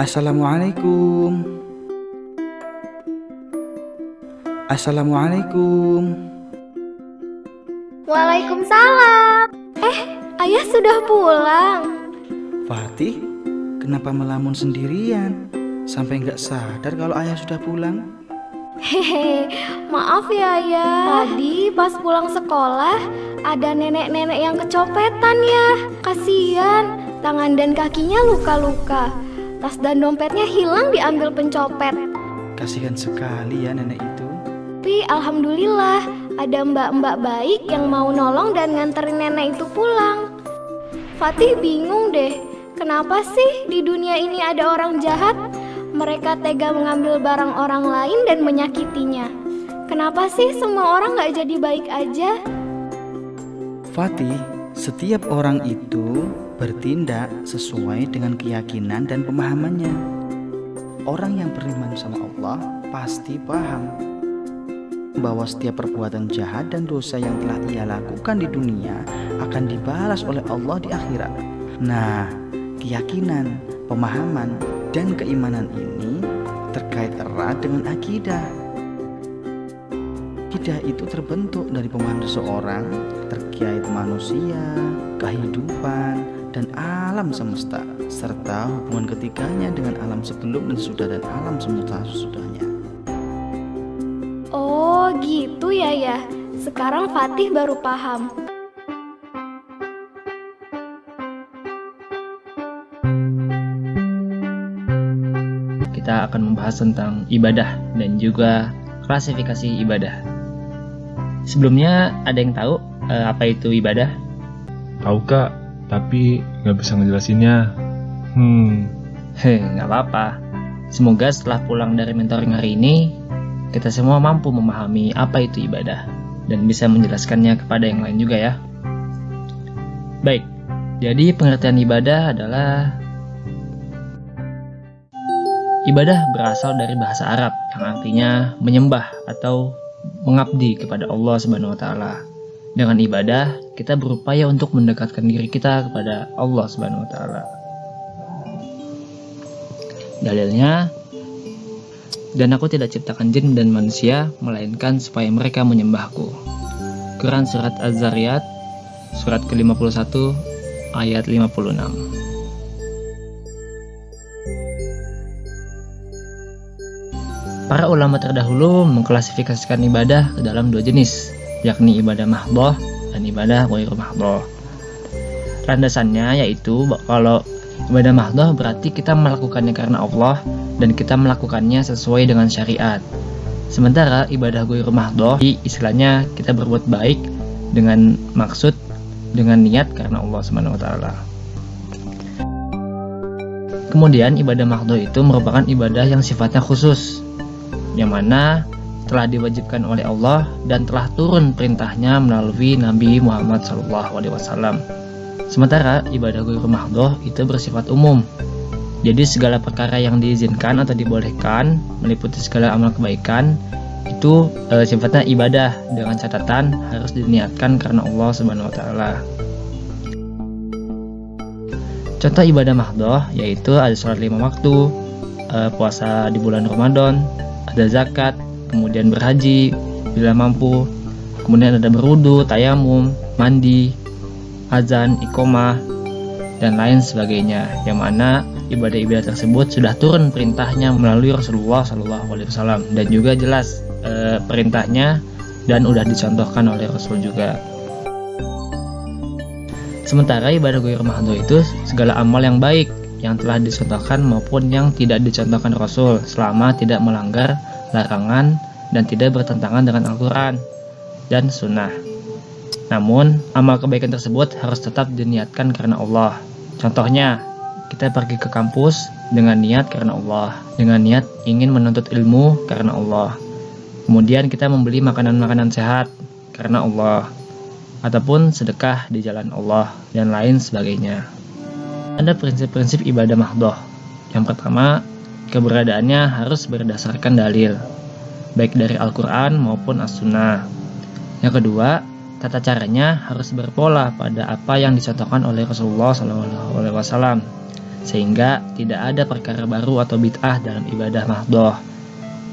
Assalamualaikum. Assalamualaikum. Waalaikumsalam. Ayah sudah pulang. Fatih, kenapa melamun sendirian? Sampai nggak sadar kalau ayah sudah pulang? Hehe, maaf ya ayah. Tadi pas pulang sekolah ada nenek-nenek yang kecopetan ya. Kasian, tangan dan kakinya luka-luka. Tas dan dompetnya hilang diambil pencopet. Kasihan sekali ya nenek itu. Tapi alhamdulillah ada mbak-mbak baik yang mau nolong dan nganterin nenek itu pulang. Fatih bingung deh, kenapa sih di dunia ini ada orang jahat? Mereka tega mengambil barang orang lain dan menyakitinya. Kenapa sih semua orang gak jadi baik aja? Fatih, setiap orang itu bertindak sesuai dengan keyakinan dan pemahamannya. Orang yang beriman sama Allah pasti paham bahwa setiap perbuatan jahat dan dosa yang telah ia lakukan di dunia akan dibalas oleh Allah di akhirat. Nah, keyakinan, pemahaman, dan keimanan ini terkait erat dengan akidah. Akidah itu terbentuk dari pemahaman seseorang terkait manusia, kehidupan, dan alam semesta, serta hubungan ketiganya dengan alam sebelum dan sesudah dan alam semesta sesudahnya. Oh gitu ya. Sekarang Fatih baru paham. Kita akan membahas tentang ibadah dan juga klasifikasi ibadah. Sebelumnya ada yang tahu apa itu ibadah? Tahu kak, tapi nggak bisa ngejelasinnya. Nggak apa-apa. Semoga setelah pulang dari mentoring hari ini, kita semua mampu memahami apa itu ibadah dan bisa menjelaskannya kepada yang lain juga ya. Baik, jadi pengertian ibadah adalah ibadah berasal dari bahasa Arab yang artinya menyembah atau mengabdi kepada Allah Subhanahu wa taala. Dengan ibadah, kita berupaya untuk mendekatkan diri kita kepada Allah Subhanahu wa taala. Dalilnya, dan aku tidak ciptakan jin dan manusia melainkan supaya mereka menyembahku. Quran surat Az-Zariyat surat ke-51 ayat 56. Para ulama terdahulu mengklasifikasikan ibadah ke dalam dua jenis, yakni ibadah mahdhah dan ibadah ghairu mahdhah. Landasannya yaitu kalau ibadah mahdhah berarti kita melakukannya karena Allah dan kita melakukannya sesuai dengan syariat. Sementara ibadah ghairu mahdhah istilahnya kita berbuat baik dengan maksud, dengan niat karena Allah Subhanahu wa taala. Kemudian ibadah mahdhah itu merupakan ibadah yang sifatnya khusus, yang mana telah diwajibkan oleh Allah dan telah turun perintahnya melalui Nabi Muhammad SAW. Sementara ibadah ghairu mahdhah itu bersifat umum. Jadi segala perkara yang diizinkan atau dibolehkan meliputi segala amal kebaikan itu sifatnya ibadah dengan catatan harus diniatkan karena Allah Subhanahu wa taala. Contoh ibadah mahdhah yaitu ada sholat 5 waktu, puasa di bulan Ramadan, ada zakat, kemudian berhaji bila mampu, kemudian ada berwudu, tayamum, mandi, azan, iqomah, dan lain sebagainya, yang mana ibadah-ibadah tersebut sudah turun perintahnya melalui Rasulullah SAW dan juga jelas perintahnya dan udah dicontohkan oleh Rasul juga. Sementara ibadah ghairu mahdhah itu segala amal yang baik yang telah dicontohkan maupun yang tidak dicontohkan Rasul selama tidak melanggar larangan dan tidak bertentangan dengan Al-Quran dan Sunnah. Namun, amal kebaikan tersebut harus tetap diniatkan karena Allah. Contohnya, kita pergi ke kampus dengan niat karena Allah, dengan niat ingin menuntut ilmu karena Allah. Kemudian kita membeli makanan-makanan sehat karena Allah, ataupun sedekah di jalan Allah, dan lain sebagainya. Ada prinsip-prinsip ibadah mahdhah. Yang pertama, keberadaannya harus berdasarkan dalil, baik dari Al-Quran maupun As-Sunnah. Yang kedua, tata caranya harus berpola pada apa yang dicontohkan oleh Rasulullah SAW. sehingga tidak ada perkara baru atau bid'ah dalam ibadah mahdhoh.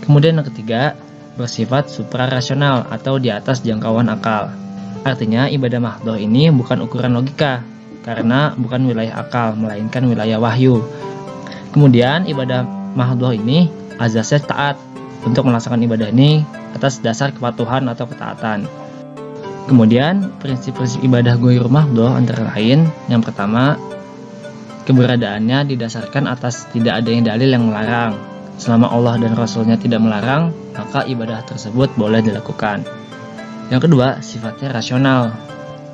Kemudian yang ketiga, bersifat suprarasional atau di atas jangkauan akal. Artinya ibadah mahdhoh ini bukan ukuran logika, karena bukan wilayah akal, melainkan wilayah wahyu. Kemudian ibadah mahdhoh ini azasnya taat. Untuk melaksanakan ibadah ini atas dasar kepatuhan atau ketaatan. Kemudian prinsip-prinsip ibadah ghairu mahdhoh antara lain, yang pertama, keberadaannya didasarkan atas tidak adanya dalil yang melarang. Selama Allah dan Rasulnya tidak melarang, maka ibadah tersebut boleh dilakukan. Yang kedua, sifatnya rasional.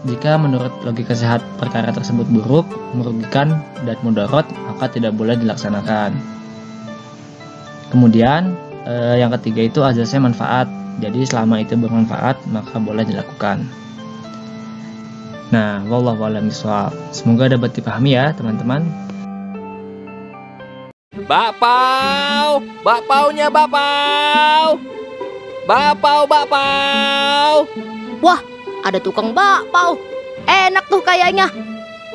Jika menurut logika sehat perkara tersebut buruk, merugikan, dan mudarat, maka tidak boleh dilaksanakan. Kemudian, yang ketiga itu azasnya manfaat. Jadi selama itu bermanfaat, maka boleh dilakukan. Nah, wallahu a'lam bishawab. Semoga dapat dipahami ya, teman-teman. Bakpao, bakpaunya bakpao. Bakpao. Wah, ada tukang bakpao. Enak tuh kayaknya.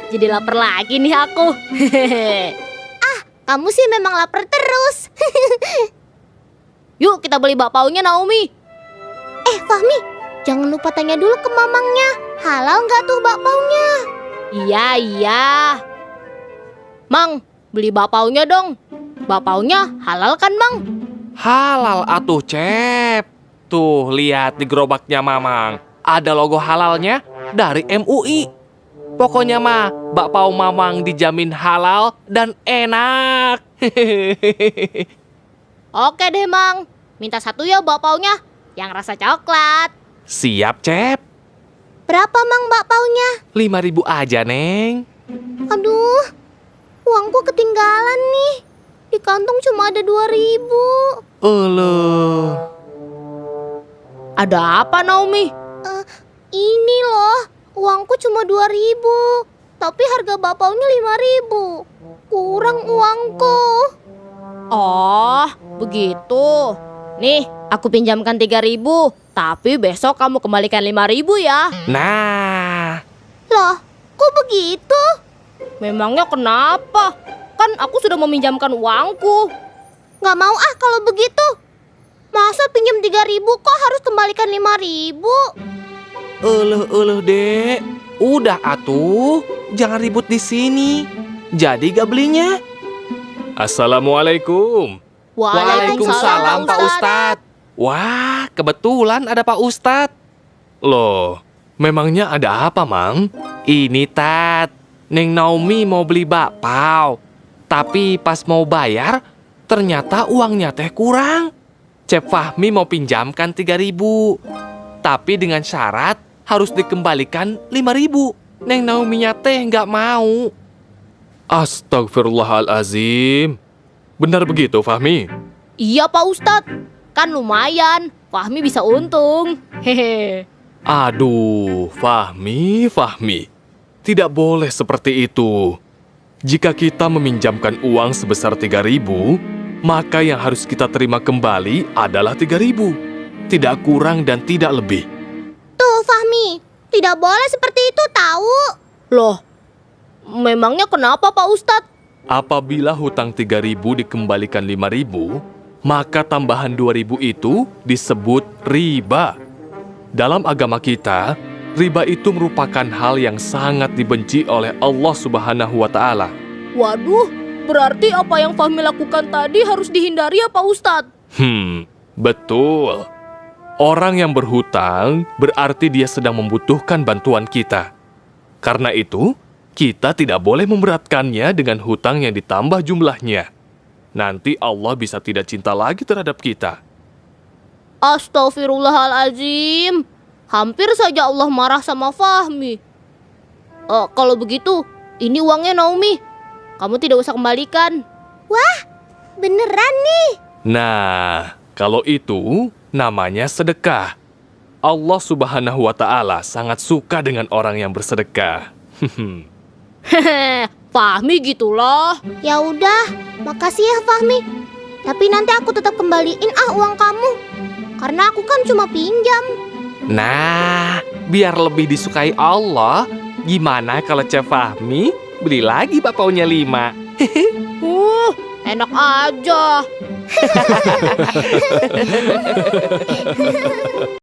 Jadi lapar lagi nih aku. Kamu sih memang lapar terus. Yuk kita beli bakpaonya, Naomi. Fahmi, jangan lupa tanya dulu ke mamangnya. Halal nggak tuh bakpaonya? Iya. Mang, beli bakpaonya dong. Bakpaonya halal kan, Mang? Halal atuh, Cep. Tuh, lihat di gerobaknya Mamang. Ada logo halalnya dari MUI. Pokoknya mah, bakpao Mamang dijamin halal dan enak. Oke deh, Mang. Minta satu ya bakpaonya, yang rasa coklat. Siap, Cep. Berapa mang bakpaonya? 5.000 aja, Neng. Aduh, uangku ketinggalan nih. Di kantong cuma ada 2.000. Ada apa, Naomi? Ini loh, uangku cuma 2.000. Tapi harga bakpaonya 5.000. Kurang uangku. Oh, begitu. Nih, aku pinjamkan 3.000, tapi besok kamu kembalikan 5.000 ya. Nah, Loh, kok begitu? Memangnya kenapa? Kan aku sudah meminjamkan uangku. Nggak mau kalau begitu. Masa pinjam 3.000 kok harus kembalikan 5.000? Dek. Udah atuh, jangan ribut di sini. Jadi gak belinya? Assalamualaikum. Waalaikumsalam, Pak Ustadz. Wah, kebetulan ada Pak Ustadz. Loh, memangnya ada apa, Mang? Ini, Tat. Neng Naomi mau beli bakpao. Tapi pas mau bayar, ternyata uangnya teh kurang. Cep Fahmi mau pinjamkan 3.000. Tapi dengan syarat harus dikembalikan 5.000. Neng Naominya teh nggak mau. Astagfirullahalazim. Benar begitu, Fahmi? Iya, Pak Ustadz. Kan lumayan, Fahmi bisa untung. Hehe. Aduh, Fahmi. Tidak boleh seperti itu. Jika kita meminjamkan uang sebesar 3.000, maka yang harus kita terima kembali adalah 3.000. Tidak kurang dan tidak lebih. Tuh, Fahmi, tidak boleh seperti itu tahu. Loh, memangnya kenapa, Pak Ustadz? Apabila hutang 3.000 dikembalikan 5.000, maka tambahan 2.000 itu disebut riba. Dalam agama kita, riba itu merupakan hal yang sangat dibenci oleh Allah Subhanahu wa Ta'ala. Waduh, berarti apa yang Fahmi lakukan tadi harus dihindari ya, Pak Ustadz? Betul. Orang yang berhutang berarti dia sedang membutuhkan bantuan kita. Karena itu, kita tidak boleh memberatkannya dengan hutang yang ditambah jumlahnya. Nanti Allah bisa tidak cinta lagi terhadap kita. Astagfirullahaladzim. Hampir saja Allah marah sama Fahmi. Kalau begitu, ini uangnya Naomi. Kamu tidak usah kembalikan. Wah, beneran nih. Nah, kalau itu namanya sedekah. Allah Subhanahu wa Ta'ala sangat suka dengan orang yang bersedekah. Hehe, Fahmi gitulah. Ya udah, makasih ya Fahmi. Tapi nanti aku tetap kembaliin uang kamu. Karena aku kan cuma pinjam. Nah, biar lebih disukai Allah, gimana kalau Cep Fahmi beli lagi bakpaonya 5? Enak aja.